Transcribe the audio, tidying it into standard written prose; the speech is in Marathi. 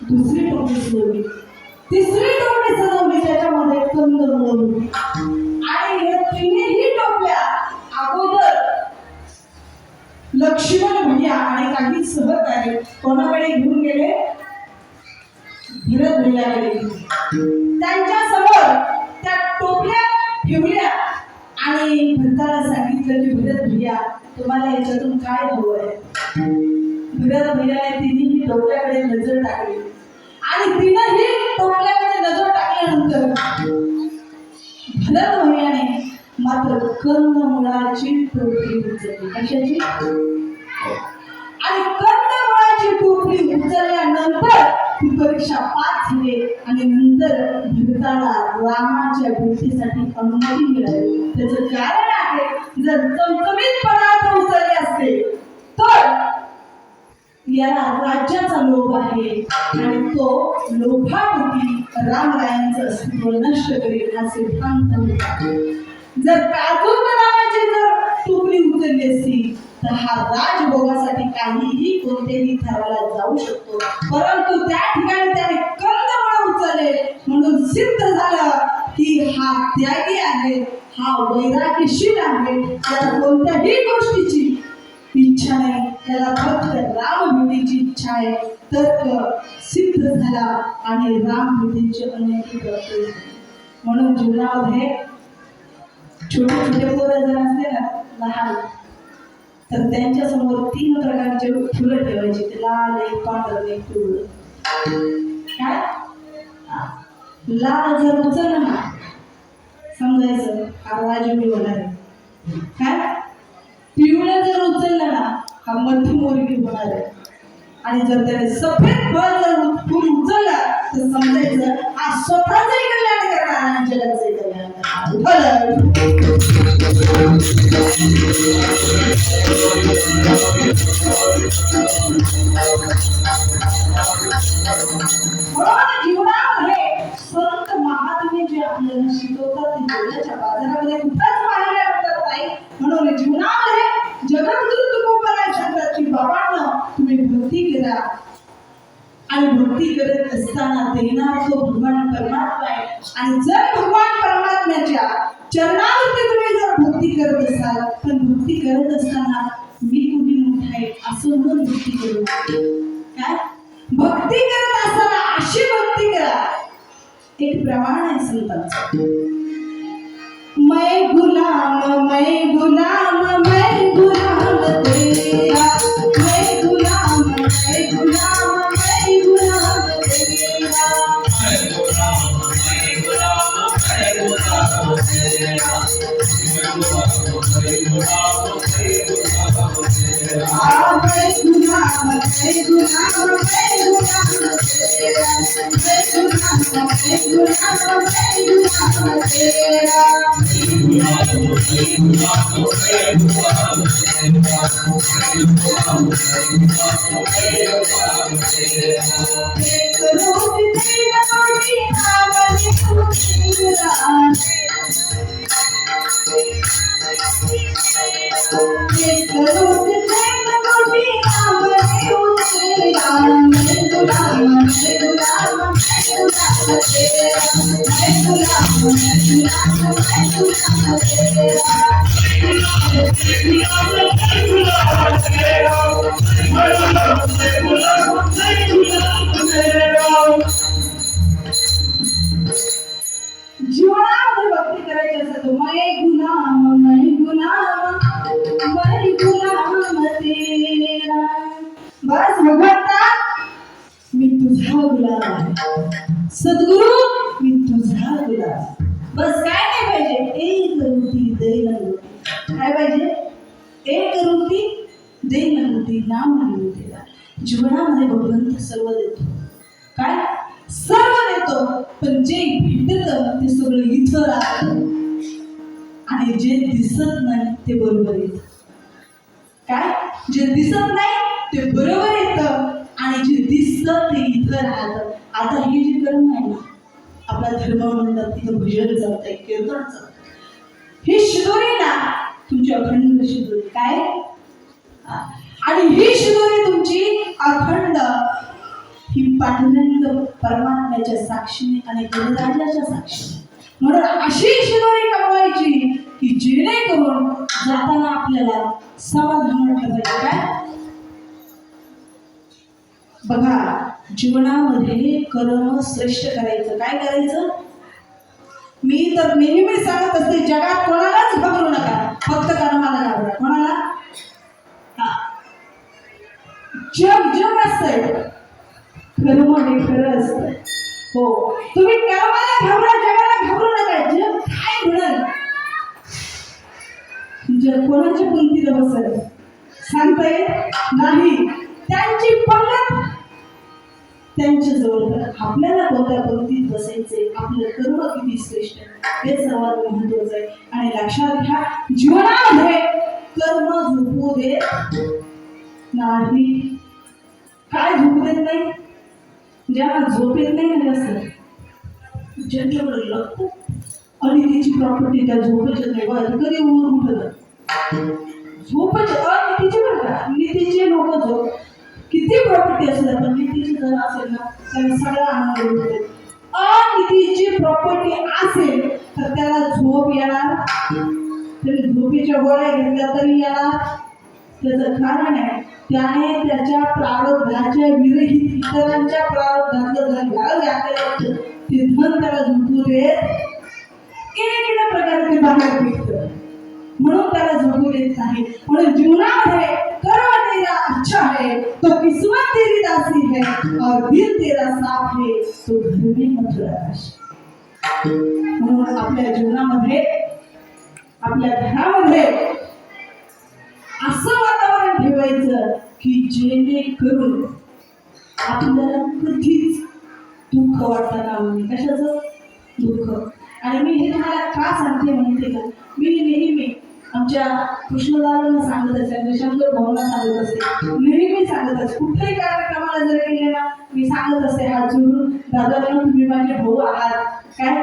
दुसरी टोपली सजवली, तिसरी टोपली सजवली, त्याच्यामध्ये कंदमुळं होती. आणि या तिन्ही टोपल्या अगोदर लक्ष्मण भैया आणि काही सहकारी कोणाकडे घेऊन गेले? भरत भैयाकडे. त्यांच्या समोर त्या टोपल्या ठेवल्या आणि भरताला सांगितलं की भरत भैया, तुम्हाला याच्यातून काय हवंय? भरत भैयाने तिन्ही टोपल्याकडे नजर टाकली आणि तिनंही टोपल्याकडे नजर टाकल्यानंतर भरत भैयाने मात्र कंदमुळाची टोपली उचलली. कशाची? आणि कंदमुळाची टोपली उचलल्यानंतर ती परीक्षा पास झाली आणि नंतर भरताला रामाच्या भेटीसाठी अनुमती मिळाली. त्याचं कारण आहे, जर चमचमीत पदार्थ उचलले असते तर याला राज्याचा लोभ आहे आणि तो लोभापोटी रामरायांचं अस्तित्व नष्ट करेल हा सिद्धांत होता. जर काजू बदामाची जर टोपली उचलली असती तर हा राजभोगासाठी काहीही कोणत्याही थराला जाऊ शकतो, परंतु त्या ठिकाणी त्याने कंदमुळं उचलले म्हणून सिद्ध झालं की हा त्यागी आहे, हा वैराग्यशील आहे, त्याला कोणत्याही गोष्टीची इच्छा नाही, त्याला फक्त राम भेटीची इच्छा आहे. तर्क सिद्ध झाला आणि राम भेटीची अनेक प्राप्त झाली. म्हणून जीवनामध्ये छोटे छोटे पोरं जर असले ना लहान, तर त्यांच्या समोर 3 प्रकारचे फुलं ठेवायची, ते लाल, एक पांढरं, एक पिवळं. काय? लाल जर उचललं ना, समजायचं हा राजवी होणार आहे. काय? पिवळं जर उचललं ना, हा मध्यमवर्गीय होणार आहे. आणि जर त्याने सफेद फळ जर फुल उचलला तर समजायचं हा स्वतःचंही कल्याण करणार आणि जगाचंही कल्याण करणार. जीवनामध्ये संत महात्मे जे आपल्याला शिकवतात ते जगाच्या बाजारामध्ये कुठंच पाहायला भेटत नाही. म्हणून जीवनामध्ये जगद्गुरु तुकोबराय सांगतात की बाबांनो, तुम्ही भक्ती करा आणि भक्ती करत असताना देणार तो भगवान परमात्मा आहे. आणि जर भगवान परमात्म्याच्या चरणावरती तुम्ही जर भक्ती करत असाल, पण भक्ती करत असताना मी कुणी मोठा आहे असं म्हणून भक्ती करू नका. काय? भक्ती करत असताना अशी भक्ती करा, एक प्रमाण आहे संतांचं. मैं गुलाम तेरा, मैं गुलाम तेरा, मैं गुलाम तेरा. जीवनामध्ये भक्ती करायची असेल तर मैं गुलाम तेरा. बस भगवंता, मी तुझा गुलाम आहे. सद्गुरु, मी तुझा गुलाम. बस काय नाही पाहिजे? एक रूपी दैनंदी. काय पाहिजे? एक रूपी दैनंदी नाम देवा. जीवनामध्ये भगवंत सर्व देतो. काय? सर्व देतो, पण जे भेटतं ते सगळं इथं राहतं आणि जे दिसत नाही ते बरोबर येतं. काय? जे दिसत नाही ते बरोबर येतं आणि जे दिसतं ते इथं राहतं. आता हे जे कर्म आहे ना, आपला धर्म म्हणतात तिथं भजन चालतंय, कीर्तन चालतंय, ही शिदोरी ना तुमची अखंड शिदोरी. काय? आणि ही शिदोरी तुमची अखंड ही पांडुरंग परमात्म्याच्या साक्षीने आणि गणराजाच्या साक्षीने. म्हणून अशी शिदोरी कमवायची की जेणेकरून जाताना आपल्याला समाधान वाटलं पाहिजे. काय बघा, जीवनामध्ये कर्म श्रेष्ठ करायचं. काय करायचं? मी तर नेहमी सांगत असते, जगात कोणालाच घाबरू नका, फक्त कर्माला घाबरा. कोणाला? जग असतंय, कर्म हे खरं असतं. हो, तुम्ही कर्माला घाबरा, जगाला घाबरू नका. जग काय म्हणेल, जग कोणाच्या पंक्तीला बसेल सांगता येत नाही. त्यांची पंगत त्यांच्या जवळ. आपल्याला कोणत्या पंक्तीत बसायचे, आपलं कर्म किती श्रेष्ठ हे सर्वात महत्वाचं आहे. आणि लक्षात घ्या, जीवनामध्ये कर्म झोपू देत नाही. काय झोपू देत नाही? ज्यांना झोप येत नाही ना, असं ज्यांच्याकडे लागतं आणि तिची प्रॉपर्टी त्या झोपेच्या नाही. कधी ऊर उठत झोपेच्या नीतीचे बरं का, नीतीचे लोक झोप किती प्रॉपर्टी असेल, पण नीतीची जर असेल ना, त्याला सगळा आनंद होतो. अनितीची प्रॉपर्टी असेल तर त्याला झोप येणार, तरी झोपेच्या गोळ्या घेतल्या तरी येणार. त्याचं कारण आहे, त्याने त्याच्या प्रारब्धाच्या विरहित इतरांच्या प्रारब्धातलं धन घातलेलं ते धन त्याला झोपू देत. एकेका प्रकारे ते बाहेर निघतं, म्हणून त्याला झोपू देत नाही. म्हणून जीवनामध्ये कर्म तेरा अच्छा है तो किस्मत तेरी दासी है और दिल तेरा साफ है तो घर में मथुरा राशी. म्हणून आपल्या जीवनामध्ये, आपल्या घरामध्ये असं वातावरण ठेवायचं की जेणेकरून आपल्याला कधीच दुःख वाटता कामा नये. कशाचं दुःख? आणि मी हे तुम्हाला का सांगते माहिती का, मी नेहमी आमच्या कृष्णदादांना सांगत असते, शंकर भाऊंना सांगत असते, नेहमी सांगत असते. कुठल्याही कार्यक्रमाला जर गेले ना, मी सांगत असते हात जोडून, दादांना तुम्ही माझे भाऊ आहात. काय